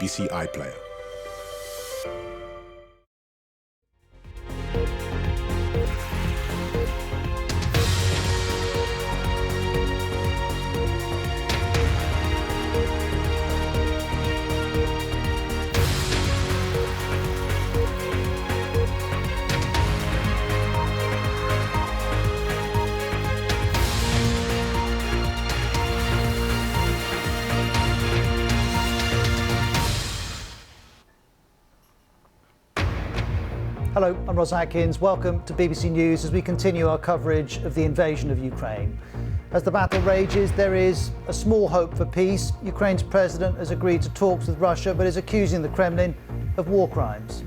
BBC iPlayer. Hello, I'm Ros Atkins. Welcome to BBC News as we continue our coverage of the invasion of Ukraine. As the battle rages, there is a small hope for peace. Ukraine's president has agreed to talks with Russia, but is accusing the Kremlin of war crimes.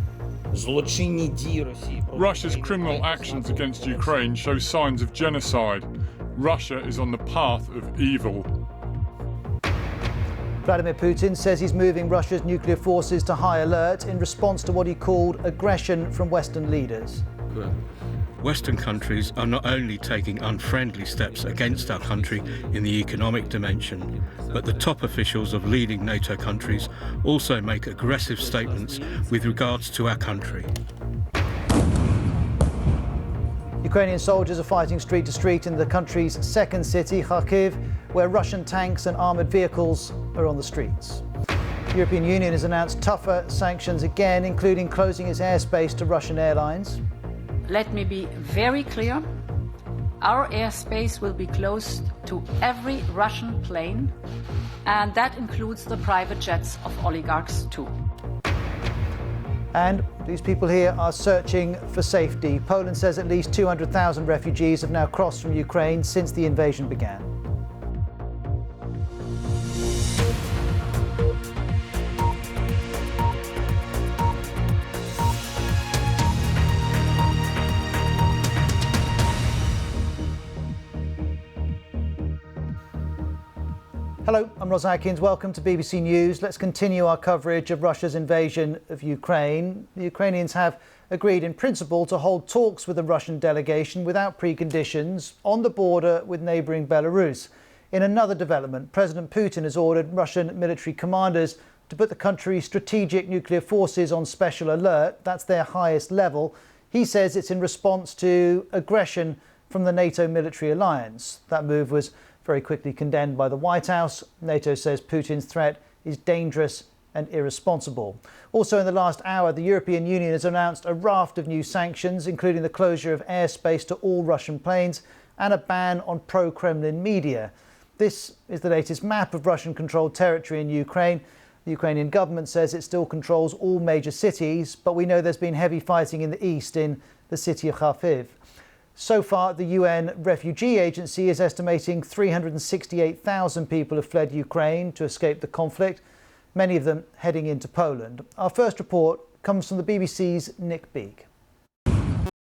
Russia's criminal actions against Ukraine show signs of genocide. Russia is on the path of evil. Vladimir Putin says he's moving Russia's nuclear forces to high alert in response to what he called aggression from Western leaders. Western countries are not only taking unfriendly steps against our country in the economic dimension, but the top officials of leading NATO countries also make aggressive statements with regards to our country. Ukrainian soldiers are fighting street to street in the country's second city, Kharkiv, where Russian tanks and armoured vehicles are on the streets. The European Union has announced tougher sanctions again, including closing its airspace to Russian airlines. Let me be very clear. Our airspace will be closed to every Russian plane, and that includes the private jets of oligarchs too. And these people here are searching for safety. Poland says at least 200,000 refugees have now crossed from Ukraine since the invasion began. Hello, I'm Ros Atkins. Welcome to BBC News. Let's continue our coverage of Russia's invasion of Ukraine. The Ukrainians have agreed in principle to hold talks with the Russian delegation without preconditions on the border with neighbouring Belarus. In another development, President Putin has ordered Russian military commanders to put the country's strategic nuclear forces on special alert. That's their highest level. He says it's in response to aggression from the NATO military alliance. That move was very quickly condemned by the White House. NATO says Putin's threat is dangerous and irresponsible. Also in the last hour, the European Union has announced a raft of new sanctions, including the closure of airspace to all Russian planes and a ban on pro-Kremlin media. This is the latest map of Russian-controlled territory in Ukraine. The Ukrainian government says it still controls all major cities, but we know there's been heavy fighting in the east in the city of Kharkiv. So far, the UN Refugee Agency is estimating 368,000 people have fled Ukraine to escape the conflict, many of them heading into Poland. Our first report comes from the BBC's Nick Beake.